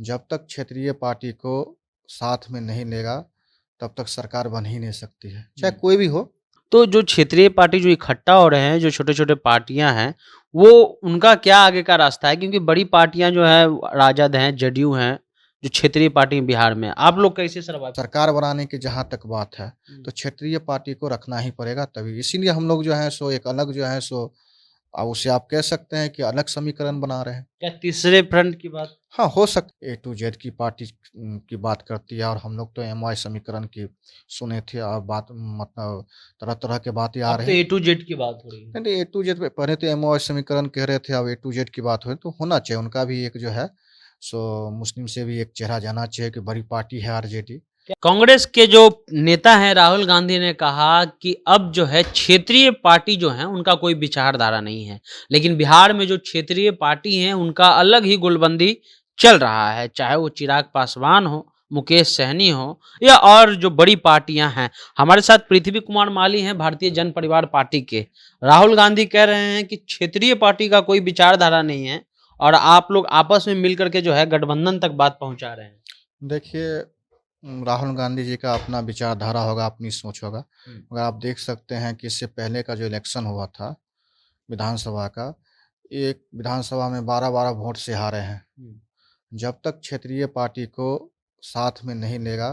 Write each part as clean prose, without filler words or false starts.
जब तक क्षेत्रीय पार्टी को साथ में नहीं लेगा, तब तक सरकार बन ही नहीं सकती है, चाहे कोई भी हो। तो जो क्षेत्रीय पार्टी जो इकट्ठा हो रहे हैं, जो छोटे-छोटे पार्टियाँ हैं, वो उनका क्या आगे का रास्ता है? क्योंकि बड़ी पार्टियाँ जो हैं राजद हैं, जदयू हैं, जो क्षेत्रीय पार्टी बिहार में, आप लोग कैसे सर्वाइव कर सरकार बनाने की जहाँ तक बात है, हुँ। तो क्षेत्रीय पार्टी को रखना ही पड़ेगा तभी। इसीलिए हम लोग जो हैं सो एक अलग जो है सो उसे आप कह सकते हैं कि अलग समीकरण बना रहे हैं। क्या तीसरे फ्रंट की बात हाँ, हो सकता ए टू जेड की पार्टी की बात करती है और हम लोग तो एमवाय समीकरण की सुने थे और बात मतलब तरह-तरह के बातें आ अब रहे तो हैं। ए टू जेड की बात हो रही है। नहीं, ए टू जेड पे पहले तो एमवाय समीकरण कह रहे थे, अब ए टू जेड की बात हो रही तो होना चाहिए। उनका भी एक जो है सो मुस्लिम से भी एक चेहरा जाना चाहिए कि बड़ी पार्टी है आरजेडी। कांग्रेस के जो नेता हैं राहुल गांधी ने कहा कि अब जो है क्षेत्रीय पार्टी जो है उनका कोई विचारधारा नहीं है, लेकिन बिहार में जो क्षेत्रीय पार्टी हैं उनका अलग ही गोलबंदी चल रहा है, चाहे वो चिराग पासवान हो, मुकेश सहनी हो या और जो बड़ी पार्टियां हैं। हमारे साथ पृथ्वी कुमार माली हैं भारतीय जन परिवार पार्टी के। राहुल गांधी कह रहे हैं कि क्षेत्रीय पार्टी का कोई विचारधारा नहीं है और आप लोग आपस में मिलकर के जो है गठबंधन तक बात पहुंचा रहे हैं। देखिए राहुल गांधी जी का अपना विचारधारा होगा, अपनी सोच होगा। हम्म, मगर आप देख सकते हैं कि इससे पहले का जो इलेक्शन हुआ था विधानसभा का, एक विधानसभा में 12-12 वोट से हारे हैं। हम्म, जब तक क्षेत्रीय पार्टी को साथ में नहीं लेगा,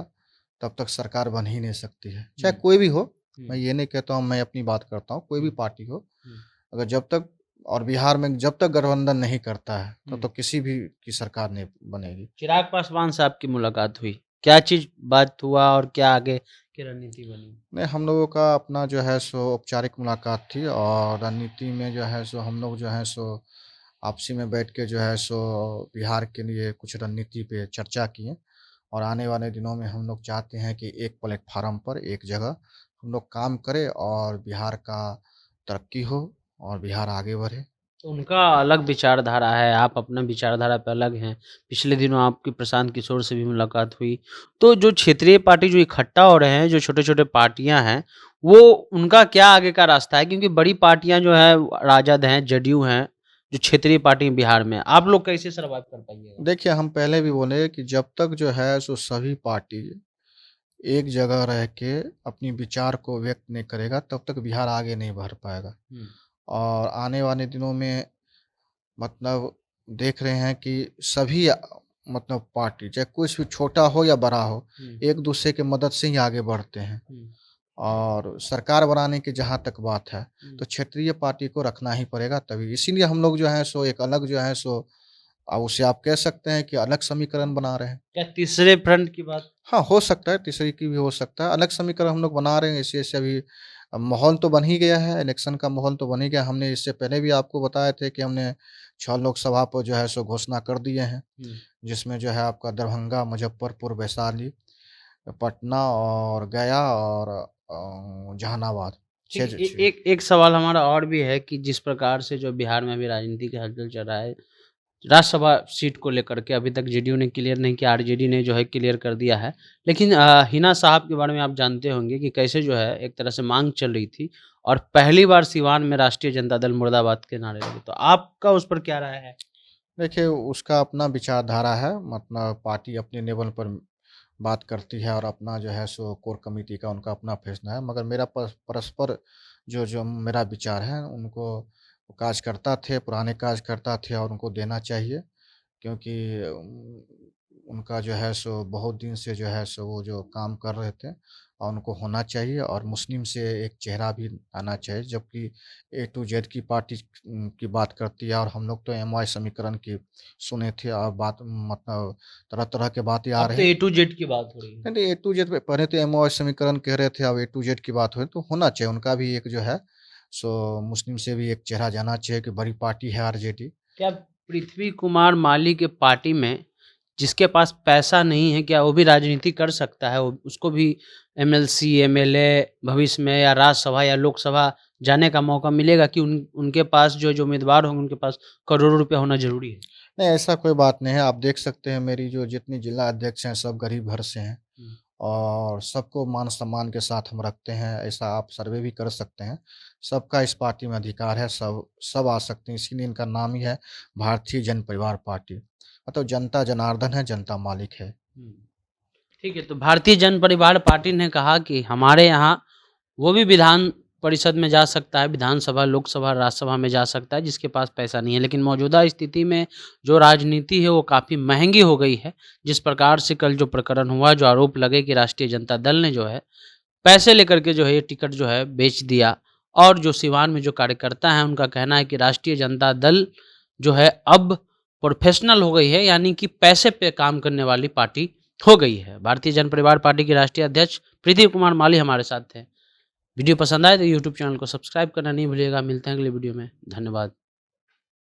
तब तक सरकार बन ही नहीं सकती है, चाहे हम्म, कोई भी हो। मैं हम्म, ये नहीं कहता हूँ, मैं अपनी बात करता हूँ, कोई भी हुँ, पार्टी हो। हुँ, अगर जब तक और बिहार में जब तक गठबंधन नहीं करता है, तब हुँ। तो किसी भी की सरकार नहीं बनेगी। चिराग पासवान से आपकी मुलाकात हुई। क्या चीज़ बात हुआ और क्या आगे की रणनीति बनी? नहीं, हम लोगों का अपना जो है सो औपचारिक मुलाकात थी और रणनीति में जो है सो हम लोग जो है सो आपसी में बैठ के जो है सो बिहार के लिए कुछ रणनीति पे चर्चा किए और आने वाले दिनों में हम लोग चाहते हैं कि एक प्लेटफ़ॉर्म पर एक जगह हम लोग काम करें और बिहार का तरक्की हो और बिहार आगे बढ़े। तो उनका अलग विचारधारा है, आप अपना विचारधारा पे अलग हैं। पिछले दिनों आपकी प्रशांत किशोर से भी मुलाकात हुई। तो जो क्षेत्रीय पार्टी जो इकट्ठा हो रहे हैं, जो छोटे-छोटे पार्टियाँ हैं, वो उनका क्या आगे का रास्ता है? क्योंकि बड़ी पार्टियाँ जो हैं राजद हैं, जदयू हैं, जो क्षेत्रीय पार्टी बिहार में। आप लोग कैसे सर्वाइव कर पाइएगा? देखिए, हम पहले भी बोले कि जब तक जो है सो सभी पार्टी एक जगह रह के अपनी विचार को व्यक्त नहीं करेगा, तब तक बिहार आगे नहीं बढ़ पाएगा। हुँ, और आने वाले दिनों में मतलब देख रहे हैं कि सभी मतलब पार्टी चाहे कुछ भी छोटा हो या बड़ा हो, हुँ, एक-दूसरे की मदद से ही आगे बढ़ते हैं। हुँ, और सरकार बनाने की जहाँ तक बात है, हुँ। तो क्षेत्रीय पार्टी को रखना ही पड़ेगा तभी। इसीलिए हम लोग जो हैं सो एक अलग जो है सो उसे आप कह सकते हैं कि अलग समीकरण बना रहे हैं। क्या तीसरे फ्रंट की बात हाँ, हो सकता है, तीसरी की भी हो सकता है। अलग समीकरण हम लोग बना रहे हैं, ऐसे-ऐसे अभी माहौल तो बन ही गया है, इलेक्शन का माहौल तो बन ही गया। हमने इससे पहले भी आपको बताए थे कि हमने 6 लोकसभा पर जो है सो घोषणा कर दिए हैं, हुँ। जिसमें जो है आपका दरभंगा, मुज़फ्फरपुर, वैशाली, पटना और गया और जहानाबाद 6 ठीक ज है, छ एक एक सवाल हमारा और भी है कि जिस प्रकार से जो बिहार में अभी राजनीतिक हलचल चल रहा है, राज्यसभा सीट को लेकर के अभी तक जेडीयू ने क्लियर नहीं किया, आरजेडी ने जो है क्लियर कर दिया है। लेकिन हिना साहब के बारे में आप जानते होंगे कि कैसे जो है एक तरह से माँग चल रही थी और पहली बार सिवान में राष्ट्रीय जनता दल मुर्दाबाद के नारे लगे। तो आपका उस पर क्या राय है? देखिए, उसका अपना विचारधारा है, मतलब पार्टी अपने लेवल पर बात करती है और अपना जो है सो कोर कमेटी का उनका अपना फैसला है। मगर मेरा परस्पर जो जो मेरा विचार है, उनको कार्यकर्ता थे, पुराने कार्यकर्ता थे और उनको देना चाहिए। क्योंकि उनका जो है सो बहुत दिन से जो है सो वो जो काम कर रहे थे और उनको होना चाहिए और मुस्लिम से एक चेहरा भी आना चाहिए। जबकि ए टू जेड की पार्टी की बात करती है और हम लोग तो एमवाय समीकरण की सुने थे और बात मतलब तरह-तरह के बातें आ अब रहे तो हैं। ए टू जेड की बात हो रही है। नहीं, ए टू जेड पे पहले तो एमवाय समीकरण कह रहे थे, अब ए टू जेड की बात हो रही तो होना चाहिए। उनका भी एक जो है सो मुस्लिम से भी एक चेहरा जाना चाहिए कि बड़ी पार्टी है आरजेडी। क्या पृथ्वी कुमार माली के पार्टी में जिसके पास पैसा नहीं है, क्या वो भी राजनीति कर सकता है? वो उसको भी एमएलसी, एमएलए भविष्य में या राज्यसभा या लोकसभा जाने का मौका मिलेगा कि उनके पास जो उम्मीदवार होंगे, उनके पास करोड़ों रुपया होना ज़रूरी है? नहीं, ऐसा कोई बात नहीं है। आप देख सकते हैं मेरी जो जितनी जिला अध्यक्ष हैं सब गरीब घर से हैं हुँ, और सबको मान-सम्मान के साथ हम रखते हैं, ऐसा आप सर्वे भी कर सकते हैं। सबका इस पार्टी में अधिकार है, सब सब आ सकते हैं, इसीलिए इनका नाम ही है भारतीय जन परिवार पार्टी। मतलब जनता जनार्दन है, जनता मालिक है। हुँ। ठीक है, तो भारतीय जन परिवार पार्टी ने कहा कि हमारे यहाँ वो भी विधान परिषद में जा सकता है, विधानसभा, लोकसभा, राज्यसभा में जा सकता है जिसके पास पैसा नहीं है। लेकिन मौजूदा स्थिति में जो राजनीति है वो काफ़ी महँगी हो गई है। जिस प्रकार से कल जो प्रकरण हुआ, जो आरोप लगे कि राष्ट्रीय जनता दल ने जो है पैसे लेकर के जो है ये टिकट जो है बेच दिया, और जो सिवान में जो कार्यकर्ता हैं उनका कहना है कि राष्ट्रीय जनता दल जो है अब प्रोफेशनल हो गई है, यानी कि पैसे पे काम करने वाली पार्टी हो गई है। भारतीय जन परिवार पार्टी के राष्ट्रीय अध्यक्ष प्रदीप कुमार माली हमारे साथ थे। वीडियो पसंद आए तो यूट्यूब चैनल को सब्सक्राइब करना नहीं भूलिएगा। मिलते हैं अगले वीडियो में। धन्यवाद।